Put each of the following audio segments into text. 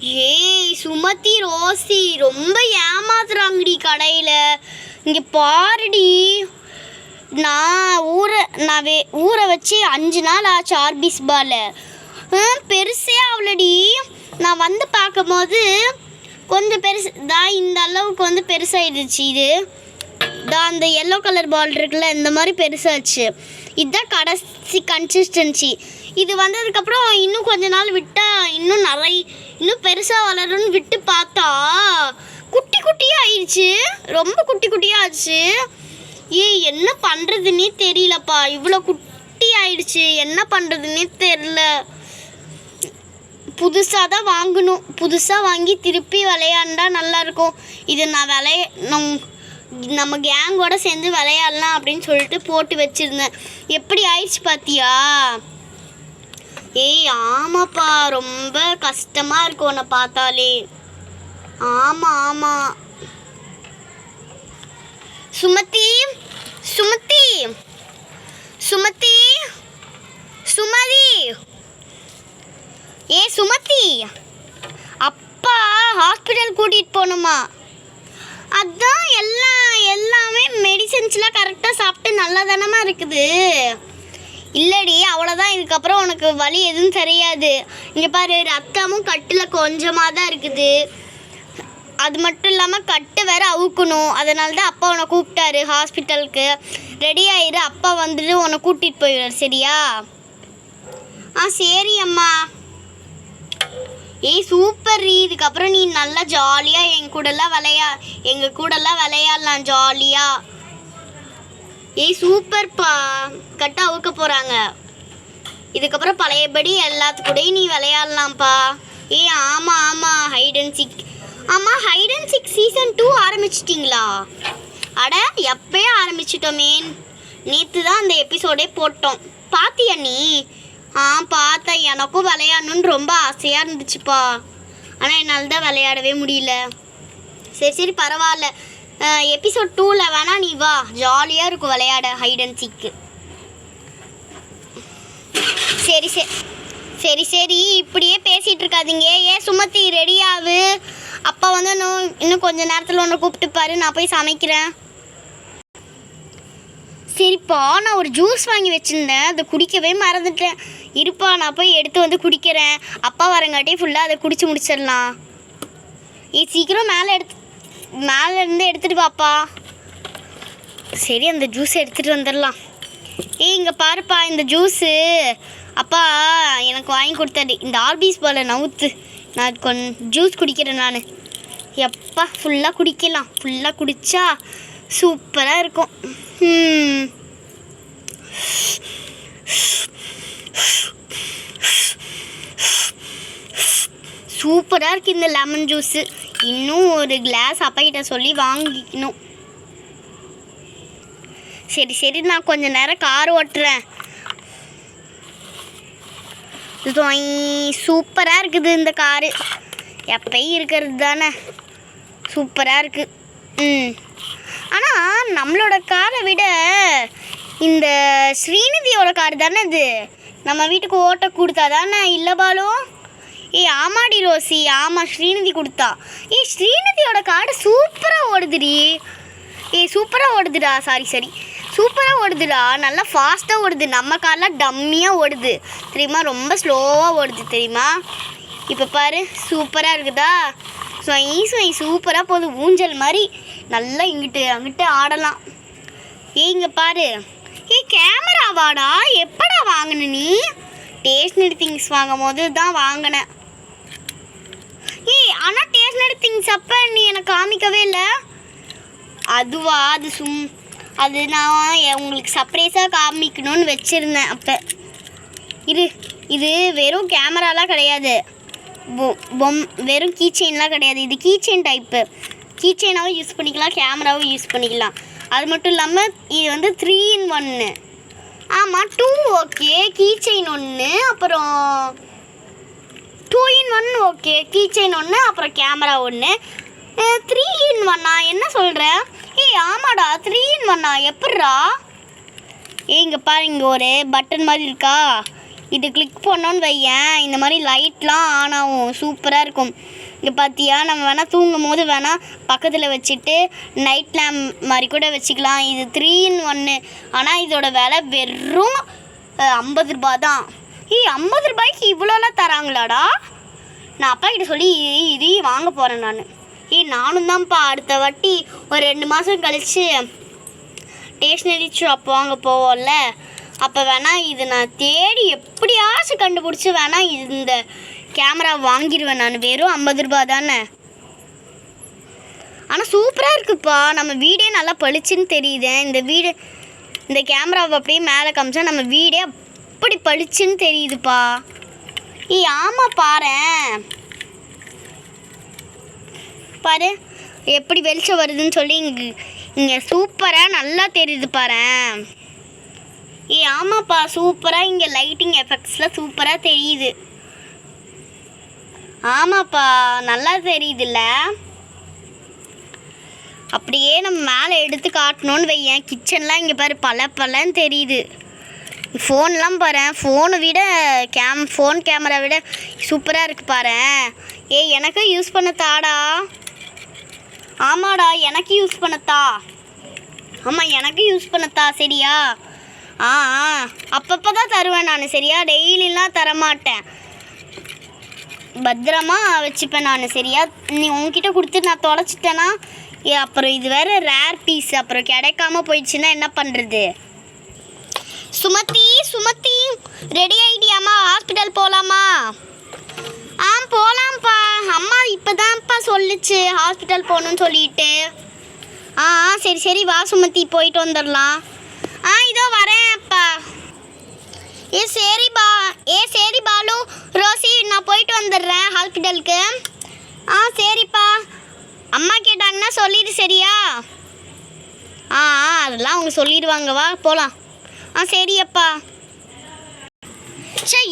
ஏய் சுமதி ரோசி ரொம்ப ஏமாத்துறாங்கடி கடையில். இங்கே பாருடி, நான் ஊற வச்சு 5 நாள் ஆச்சு ஆர்பிஸ் பால். பெருசே ஆகலடி. நான் வந்து பார்க்கும்போது கொஞ்சம் பெருசு தான், இந்த அளவுக்கு வந்து பெருசாகிடுச்சு. இது தான் அந்த எல்லோ கலர் பால் இருக்குல்ல, இந்த மாதிரி பெருசாச்சு. இதுதான் கடைசி கன்சிஸ்டன்சி. இது வந்ததுக்கப்புறம் இன்னும் கொஞ்ச நாள் விட்டால் இன்னும் பெருசாக வளரும்னு விட்டு பார்த்தா குட்டி குட்டியாக ஆயிடுச்சு. ரொம்ப குட்டி குட்டியாக ஆச்சு. என்ன பண்ணுறதுன்னே தெரியலப்பா. இவ்வளோ குட்டி ஆயிடுச்சு, என்ன பண்ணுறதுன்னே தெரியல. புதுசாக தான் வாங்கணும். புதுசாக வாங்கி திருப்பி விளையாண்டா நல்லாயிருக்கும். இது நான் நம்ம கேங்கோட சேர்ந்து விளையாடலாம் அப்படின்னு சொல்லிட்டு போட்டு வச்சுருந்தேன். எப்படி ஆயிடுச்சு பார்த்தியா? ஆமாப்பா, ரொம்ப கஷ்டமாக இருக்கும் உன்னை பார்த்தாலே. ஆமாம் ஆமாம். சுமதி சுமதி சுமதி சுமதி சுமதி, அப்பா ஹாஸ்பிட்டல் கூட்டிகிட்டு போகணுமா? அதான் எல்லாமே மெடிசன்ஸ்லாம் கரெக்டாக சாப்பிட்டு நல்லா தானமா இருக்குது. இல்லடி, அவ்வளோதான். இதுக்கப்புறம் உனக்கு வலி எதுவும் தெரியாது. இங்கே பாரு, ரத்தமும் கட்டில் கொஞ்சமாக தான் இருக்குது. அது மட்டும் இல்லாமல் கட்டு வேறு அவுக்கணும். அதனால தான் அப்பா உன்னை கூப்பிட்டாரு ஹாஸ்பிட்டலுக்கு. ரெடி ஆயிரு, அப்பா வந்துட்டு உன்னை கூட்டிகிட்டு போயிடுவார். சரியா? சரி அம்மா. சூப்பர். இதுக்கப்புறம் நீ நல்லா ஜாலியாக எங்கள் கூடலாம் விளையாடலாம் ஜாலியாக. சூப்பர்ப்பா. கட்ட அவுக்க போகிறாங்க. இதுக்கப்புறம் பழையபடி எல்லாத்துக்கூடையும் நீ விளையாடலாம்ப்பா. ஆமாம் ஆமாம். Hide and seek. ஆமாம், ஹைட் அண்ட் சீக் சீசன் 2 ஆரம்பிச்சிட்டிங்களா? அட, எப்போயே ஆரம்பிச்சிட்டோமே. நேற்று தான் அந்த எபிசோடே போட்டோம். பார்த்தியா நீ? பார்த்தேன். எனக்கும் விளையாடணுன்னு ரொம்ப ஆசையாக இருந்துச்சுப்பா. ஆனால் என்னால் தான் விளையாடவே முடியல. சரி பரவாயில்ல. எபிசோட் 2ல் வேணா நீ வா, ஜாலியாக இருக்கும் விளையாட ஹைட் அண்ட் சீக்கு. சரி இப்படியே பேசிகிட்டு இருக்காதீங்க. சுமதி ரெடியாகு. அப்பா வந்து இன்னும் கொஞ்சம் நேரத்தில் ஒன்று கூப்பிட்டுப்பாரு. நான் போய் சமைக்கிறேன். சரிப்பா, நான் ஒரு ஜூஸ் வாங்கி வச்சுருந்தேன், அதை குடிக்கவே மறந்துட்டேன். இருப்பா, நான் போய் எடுத்து வந்து குடிக்கிறேன். அப்பா வரங்காட்டி ஃபுல்லாக அதை குடிச்சு முடிச்சிடலாம். சீக்கிரம் மேலேருந்து எடுத்துகிட்டு வாப்பா. சரி, அந்த ஜூஸை எடுத்துகிட்டு வந்துடலாம். இங்கே பாருப்பா, இந்த ஜூஸு அப்பா எனக்கு வாங்கி கொடுத்தாரு. இந்த ஆர்பிஸ் பாலை நவுத்து, நான் கொஞ்சம் ஜூஸ் குடிக்கிறேன். நான் எப்பா ஃபுல்லாக குடிக்கலாம். ஃபுல்லாக குடித்தா சூப்பராக இருக்கும். சூப்பராக இருக்குது இந்த லெமன் ஜூஸு. இன்னும் ஒரு கிளாஸ் அப்பாக்கிட்ட சொல்லி வாங்கிக்கணும். சரி நான் கொஞ்சம் நேரம் கார் ஓட்டுறேன். சூப்பராக இருக்குது இந்த காரு. எப்பயும் இருக்கிறது தானே. சூப்பராக இருக்குது. ஆனால் நம்மளோட காரை விட இந்த ஸ்ரீநிதியோட கார் தானே இது. நம்ம வீட்டுக்கு ஓட்ட கொடுத்தா தானே? இல்லை பாலும். ஆமாடி ரோசி, ஆமாம், ஸ்ரீநிதி கொடுத்தா. ஸ்ரீநிதியோட கார் சூப்பராக ஓடுதுடி. சூப்பராக ஓடுதுடா. சரி சூப்பராக ஓடுதுடா. நல்லா ஃபாஸ்ட்டாக ஓடுது. நம்ம கார்லாம் டம்மியாக ஓடுது தெரியுமா? ரொம்ப ஸ்லோவாக ஓடுது தெரியுமா? இப்போ பாரு, சூப்பராக இருக்குதா? சூப்பராக போகுது. ஊஞ்சல் மாதிரி நல்லா இங்கிட்டு அங்கிட்டு ஆடலாம். இங்கே பாரு. கேமராவாடா? எப்படா வாங்கின நீ? ஸ்டேஷ்னரி திங்ஸ் வாங்கும் போது தான் வாங்கினேன். ஆனால் ஸ்டேஷ்னரி திங்ஸ் அப்போ நீ எனக்கு காமிக்கவே இல்லை. அதுவா? அது நான் உங்களுக்கு சர்ப்ரைஸாக காமிக்கணும்னு வச்சுருந்தேன். அப்போ இது வெறும் கேமராலாம் கிடையாது, வெறும் கீ செயின்லாம் கிடையாது. இது கீ செயின் டைப்பு. கீ செயினாகவும் யூஸ் பண்ணிக்கலாம், கேமராவும் யூஸ் பண்ணிக்கலாம். அது மட்டும் இல்லாமல் இது வந்து 3 in 1. ஆமாம், 2 ஓகே. கீ செயின் 1, அப்புறம் 2 in 1 ஓகே. கீ செயின் 1, அப்புறம் கேமரா 1. 3 in 1 என்ன சொல்கிறேன்? ஆமாடா, 3 in 1 எப்பட்றா? இங்கே பாரு, இங்கே ஒரு பட்டன் மாதிரி இருக்கா? இது கிளிக் பண்ணோன்னு வையேன் இந்த மாதிரி லைட்லாம் ஆன் ஆகும், சூப்பராக இருக்கும். இங்கே பார்த்தியா, நம்ம வேணால் தூங்கும் போது வேணால் பக்கத்தில் வச்சுட்டு நைட் லேம்ப் மாதிரி கூட வச்சுக்கலாம். இது 3 in 1. ஆனால் இதோட விலை வெறும் 50 ரூபா தான். 50 ரூபாய்க்கு இவ்வளோலாம் தராங்களாடா? நான் அப்பா கிட்ட சொல்லி இதையும் வாங்க போகிறேன் நான். நானும் தான்ப்பா அடுத்த வாட்டி ஒரு 2 மாதம் கழித்து ஸ்டேஷ்னரி ஷாப் வாங்க போவோம்ல, அப்போ வேணால் இது நான் தேடி எப்படியாச்சும் கண்டுபிடிச்சி வேணால் இந்த கேமரா வாங்கிடுவேன் நான். வெறும் 50 ரூபா தானே. ஆனால் சூப்பராக இருக்குப்பா, நம்ம வீடே நல்லா பளிச்சுன்னு தெரியுது. இந்த கேமராவை அப்படியே மேலே காமிச்சா நம்ம வீடே அப்படி பளிச்சுன்னு தெரியுதுப்பா. ஆமாம் பாரேன், பாரு எப்படி வெளிச்சம் வருதுன்னு சொல்லி இங்கே சூப்பராக நல்லா தெரியுது பாரேன். ஆமாப்பா சூப்பராக இங்கே லைட்டிங் எஃபெக்ட்ஸ்லாம் சூப்பராக தெரியுது. ஆமாப்பா நல்லா தெரியுதுல்ல. அப்படியே நம்ம மேலே எடுத்து காட்டணுன்னு வையேன், கிச்சன்லாம் இங்கே பாரு பலன்னு தெரியுது. ஃபோன்லாம் பாரு, ஃபோனை விட ஃபோன் கேமரா விட சூப்பராக இருக்குது பாரு. எனக்கு யூஸ் பண்ண தாடா. ஆமாடா எனக்கு யூஸ் பண்ணத்தா. ஆமாம் எனக்கு யூஸ் பண்ணத்தா சரியா? அப்பப்போ தான் தருவேன் நான் சரியா, டெய்லிலாம் தரமாட்டேன், பத்திரமா வச்சுப்பேன் நான் சரியா. நீ உங்ககிட்ட கொடுத்து நான் தொலைச்சிட்டேன்னா அப்புறம் இது வேறு ரேர் பீஸ், அப்புறம் கிடைக்காம போயிடுச்சுன்னா என்ன பண்ணுறது? சுமதி ரெடி ஆகிட்டியாம்மா? ஹாஸ்பிட்டல் போகலாமா? போகலாம்ப்பா. அம்மா இப்போ தான்ப்பா சொல்லிச்சு ஹாஸ்பிட்டல் போகணுன்னு சொல்லிட்டு. சரி வா சுமதி போயிட்டு வந்துடலாம். இதோ வரேன்ப்பா. சரி பாலு ரோசி, நான் போயிட்டு வந்துடுறேன் ஹாஸ்பிட்டலுக்கு. சரிப்பா. அம்மா கேட்டாங்கன்னா சொல்லிடு சரியா? அதெல்லாம் அவங்க சொல்லிடுவாங்க, வா போகலாம். சரியப்பா.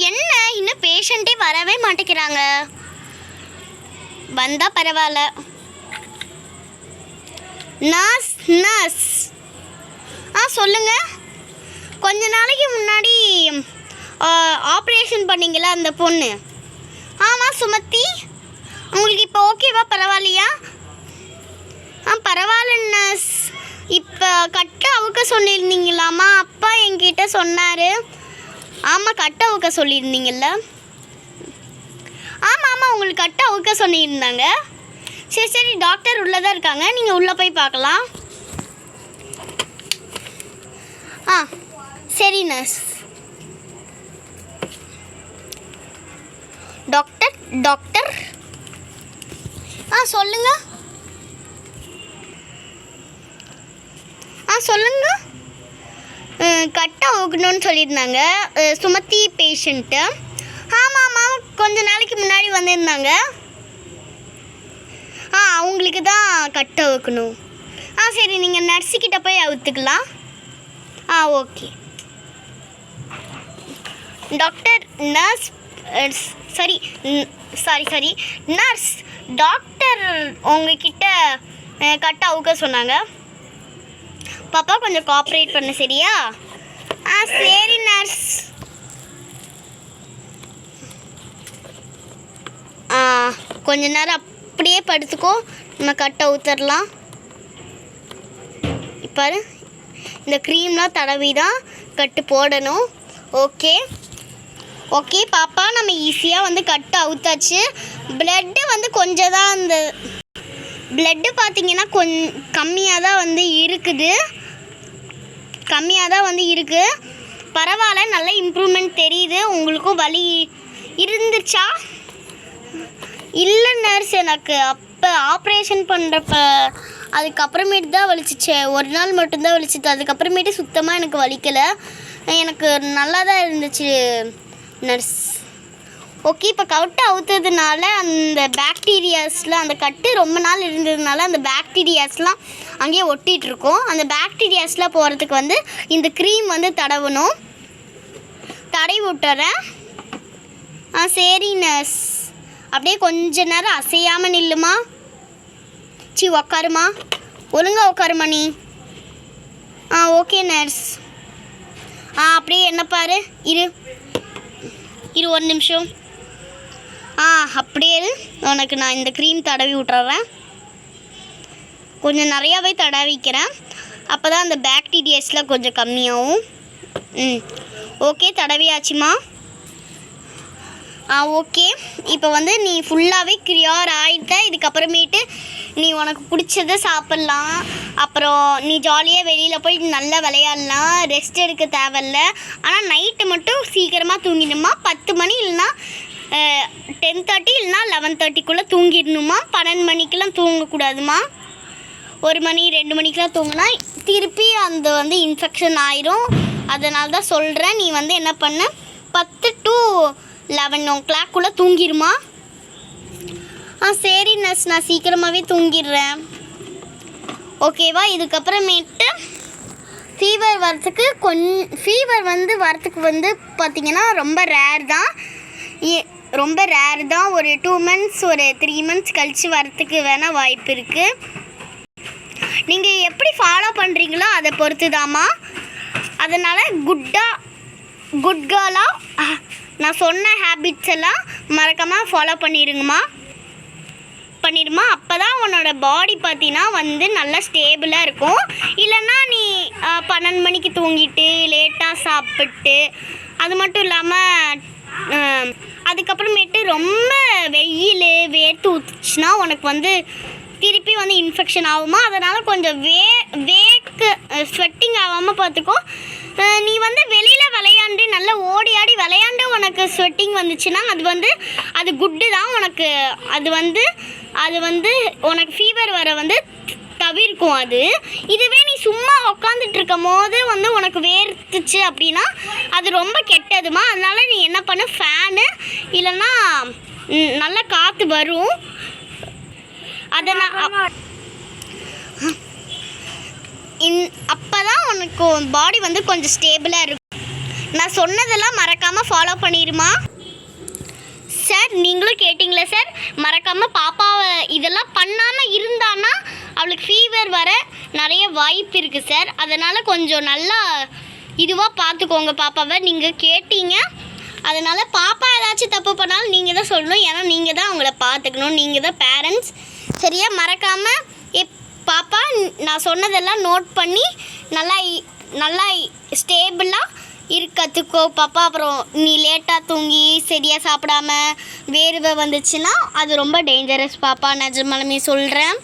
என்ன இன்னும் பேஷண்ட்டே வரவே மாட்டேங்கிறாங்க, வந்தால் பரவாயில்ல. நர்ஸ் சொல்லுங்க. கொஞ்ச நாளைக்கு முன்னாடி ஆப்ரேஷன் பண்ணிங்களா அந்த பொண்ணு? ஆமாம் சுமதி, உங்களுக்கு இப்போ ஓகேவா, பரவாயில்லையா? பரவாயில்ல நர்ஸ். இப்போ கட்டை அவுக்க சொல்லியிருந்தீங்களாம்மா, அப்பா என்கிட்ட சொன்னார். ஆமாம் கட்டை அவுக்க சொல்லியிருந்தீங்கல்ல? ஆமாம் உங்களுக்கு கட்டை அவுக்க சொல்லியிருந்தாங்க. சரி டாக்டர் உள்ளே தான் இருக்காங்க, நீங்கள் உள்ளே போய் பார்க்கலாம். சரி நர்ஸ். டாக்டர் சொல்லுங்க. சொல்லுங்க. கட்டை அவுக்கணும்னு சொல்லியிருந்தாங்க சுமதி பேஷண்ட்டு. ஆமாம் கொஞ்ச நாளைக்கு முன்னாடி வந்திருந்தாங்க. அவங்களுக்கு தான் கட்டை அவுக்கணும். சரி நீங்கள் நர்ஸுக்கிட்ட போய் அவுத்துக்கலாம். Okay doctor. Sorry nurse, doctor உங்ககிட்ட கட்டை அவுக்க சொன்னாங்க. பாப்பா கொஞ்சம் கோஆப்ரேட் பண்ண சரியா? சரி நர்ஸ். கொஞ்ச நேரம் அப்படியே படுத்துக்கோ, நம்ம கட்டை ஊற்றரலாம். பாரு இந்த க்ரீம்லாம் தடவி தான் கட்டு போடணும். ஓகே பாப்பா, நம்ம ஈஸியாக வந்து கட்டு அவுத்தாச்சு. ப்ளட்டு வந்து கொஞ்சம் தான், அந்த ப்ளட்டு பார்த்திங்கன்னா கம்மியாக தான் வந்து இருக்குது. பரவாயில்ல, நல்ல இம்ப்ரூவ்மெண்ட் தெரியுது. உங்களுக்கும் வலி இருந்துச்சா? இல்லை நர்ஸ், எனக்கு அப்போ ஆப்ரேஷன் பண்ணுறப்ப அதுக்கப்புறமேட்டு தான் வலிச்சிச்சு. ஒரு நாள் மட்டும்தான் வலிச்சிச்சு, அதுக்கப்புறமேட்டு சுத்தமாக எனக்கு வலிக்கலை. எனக்கு நல்லா தான் இருந்துச்சு நர்ஸ். ஓகே, இப்போ கட்டை அவுத்ததுனால அந்த பாக்டீரியாஸ்லாம், அந்த கட்டு ரொம்ப நாள் இருந்ததுனால அந்த பாக்டீரியாஸ்லாம் அங்கேயே ஒட்டிகிட்ருக்கோம். அந்த பாக்டீரியாஸ்லாம் போகிறதுக்கு வந்து இந்த க்ரீம் வந்து தடவணும். தடவி விட்டுறேன். சரி நர்ஸ். அப்படியே கொஞ்ச நேரம் அசையாமல் நில்லுமா. உக்காருமா, ஒழுங்காக உட்காருமா நீ. Okay nurse. அப்படியே என்ன பாரு, இரு. இரு ஒரு நிமிஷம். அப்படியே உனக்கு நான் இந்த க்ரீம் தடவி விட்டுறேன். கொஞ்சம் நிறையாவே தடவிக்கிறேன், அப்போ தான் அந்த பாக்டீரியாஸ்லாம் கொஞ்சம் கம்மியாகும். ஓகே, தடவியாச்சுமா? ஓகே. இப்போ வந்து நீ ஃபுல்லாகவே க்யூர் ஆகிட்ட. இதுக்கப்புறமேட்டு நீ உனக்கு பிடிச்சதை சாப்பிட்லாம். அப்புறம் நீ ஜாலியாக வெளியில் போய் நல்லா விளையாடலாம். ரெஸ்ட் எடுக்க தேவையில்ல. ஆனால் நைட்டு மட்டும் சீக்கிரமாக தூங்கிடணுமா. 10 மணி இல்லைன்னா 10:30 இல்லைனா 11:30க்குள்ளே தூங்கிடணுமா. 12 மணிக்கெலாம் தூங்கக்கூடாதுமா. 1 மணி 2 மணிக்கெலாம் தூங்கினா திருப்பி அந்த வந்து இன்ஃபெக்ஷன் ஆயிரும். அதனால தான் சொல்கிறேன், நீ வந்து என்ன பண்ண 10 to 11 o'clock தூங்கிடுமா. சரி நர்ஸ், நான் சீக்கிரமாகவே தூங்கிடுறேன். ஓகேவா? இதுக்கப்புறமேட்டு ஃபீவர் வரத்துக்கு வந்து பார்த்திங்கன்னா ரொம்ப ரேர் தான். ஒரு 2 months ஒரு 3 months கழித்து வரத்துக்கு வேணால் வாய்ப்பு இருக்குது. நீங்கள் எப்படி ஃபாலோ பண்ணுறீங்களோ அதை பொறுத்து தாம்மா. அதனால் குட் கேர்லாக நான் சொன்ன ஹேபிட்ஸ் எல்லாம் மறக்காமல் ஃபாலோ பண்ணிடுமா. அப்போ தான் உன்னோட பாடி பார்த்தீங்கன்னா வந்து நல்லா ஸ்டேபிளாக இருக்கும். இல்லைன்னா நீ 12 மணிக்கு தூங்கிட்டு லேட்டாக சாப்பிட்டு, அது மட்டும் இல்லாமல் அதுக்கப்புறமேட்டு ரொம்ப வெயில் வேர்த்து ஊற்றுச்சுன்னா உனக்கு வந்து திருப்பி வந்து இன்ஃபெக்ஷன் ஆகுமா. அதனால் கொஞ்சம் ஸ்வெட்டிங் ஆகாமல் பார்த்துக்கோ. நீ வந்து வெளியில் விளையாண்டு நல்லா ஓடி ஆடி விளையாண்டு உனக்கு ஸ்வெட்டிங் வந்துச்சுன்னா அது குட்டு தான் உனக்கு. அது வந்து உனக்கு ஃபீவர் வர வந்து தவிர்க்கும். இதுவே நீ சும்மா உட்காந்துட்டு இருக்கும் போது வந்து உனக்கு வேர்த்துச்சு அப்படின்னா அது ரொம்ப கெட்டதுமா. அதனால் நீ என்ன பண்ணு, ஃபேனு இல்லைன்னா நல்லா காற்று வரும், அப்போ தான் உனக்கு பாடி வந்து கொஞ்சம் ஸ்டேபிளாக இருக்கும். நான் சொன்னதெல்லாம் மறக்காமல் ஃபாலோ பண்ணிடுமா. சார், நீங்களும் கேட்டிங்களே சார், மறக்காமல் பாப்பாவை இதெல்லாம் பண்ணாமல் இருந்தான்னா அவளுக்கு ஃபீவர் வர நிறைய வாய்ப்பு இருக்குது சார். அதனால் கொஞ்சம் நல்லா இதுவாக பார்த்துக்கோங்க பாப்பாவை. நீங்கள் கேட்டீங்க, அதனால் பாப்பா ஏதாச்சும் தப்பு பண்ணாலும் நீங்கள் தான் சொல்லணும். ஏன்னா நீங்கள் தான் அவங்கள பார்த்துக்கணும், நீங்கள் தான் பேரண்ட்ஸ். சரியா? மறக்காமல் பாப்பா நான் சொன்னதெல்லாம் நோட் பண்ணி நல்லா ஸ்டேபிளாக கற்றுக்கோ பாப்பா. அப்புறம் நீ லேட்டாக தூங்கி சரியாக சாப்பிடாம வேர்வை வந்துச்சுன்னா அது ரொம்ப டேஞ்சரஸ் பாப்பா, நிஜமாலுமே சொல்கிறேன்.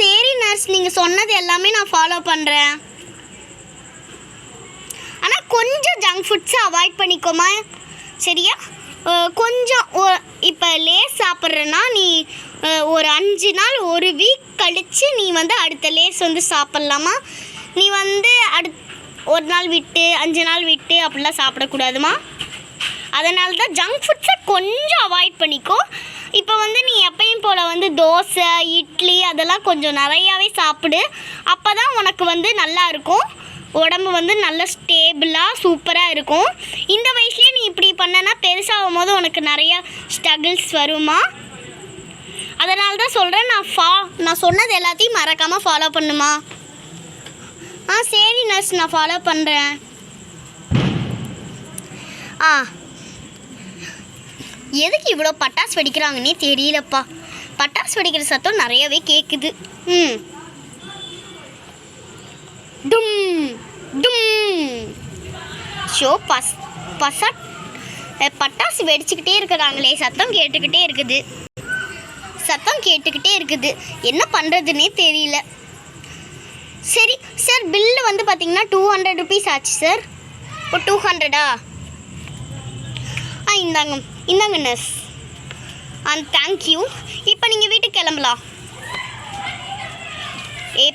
சரி நர்ஸ், நீங்கள் சொன்னது எல்லாமே நான் ஃபாலோ பண்ணுறேன். ஆனால் கொஞ்சம் ஜங்க் ஃபுட்ஸை அவாய்ட் பண்ணிக்கோமா. சரியா? கொஞ்சம் இப்போ லேஸ் சாப்பிட்றேன்னா நீ ஒரு 5 நாள் 1 வீக் கழித்து நீ வந்து அடுத்த லேஸ் வந்து சாப்பிட்லாமா. நீ வந்து 1 நாள் விட்டு 5 நாள் விட்டு அப்படிலாம் சாப்பிடக்கூடாதுமா. அதனால தான் ஜங்க் ஃபுட்ஸை கொஞ்சம் அவாய்ட் பண்ணிக்கோ. இப்போ வந்து நீ எப்பயும் போல் வந்து தோசை இட்லி அதெல்லாம் கொஞ்சம் நிறையாவே சாப்பிடு. அப்போ தான் உனக்கு வந்து நல்லா இருக்கும், உடம்பு வந்து நல்ல ஸ்டேபிளாக சூப்பராக இருக்கும். இந்த வயசுலேயே நீ இப்படி பண்ணனா பெருசாகும் போது உனக்கு நிறையா ஸ்ட்ரகிள்ஸ் வருமா. அதனால தான் சொல்கிறேன், நான் சொன்னது எல்லாத்தையும் மறக்காமல் ஃபாலோ பண்ணுமா. சரி நர்ஸ், நான் ஃபாலோ பண்ணுறேன். எதுக்கு இவ்வளோ பட்டாசு வெடிக்கிறாங்கன்னே தெரியலப்பா. பட்டாசு வெடிக்கிற சத்தம் நிறையவே கேட்குது. டும் டும். ஷோ பட்டாசு வெடிச்சுக்கிட்டே இருக்கிறாங்களே, சத்தம் கேட்டுக்கிட்டே இருக்குது. என்ன பண்ணுறதுன்னே தெரியல. சரி சார், பில்லு வந்து பார்த்தீங்கன்னா 200 rupees ஆச்சு சார். 200ஆ? இந்தாங்க நர்ஸ். தேங்க்யூ. இப்போ நீங்கள் வீட்டுக்கு கிளம்பலாம்.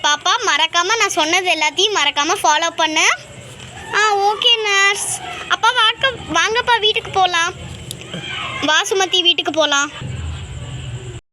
பாப்பா, மறக்காமல் நான் சொன்னது எல்லாத்தையும் மறக்காமல் ஃபாலோ பண்ண. Okay nurse. அப்பா வாங்கப்பா, வீட்டுக்கு போகலாம். வாசுமதி வீட்டுக்கு போகலாம்.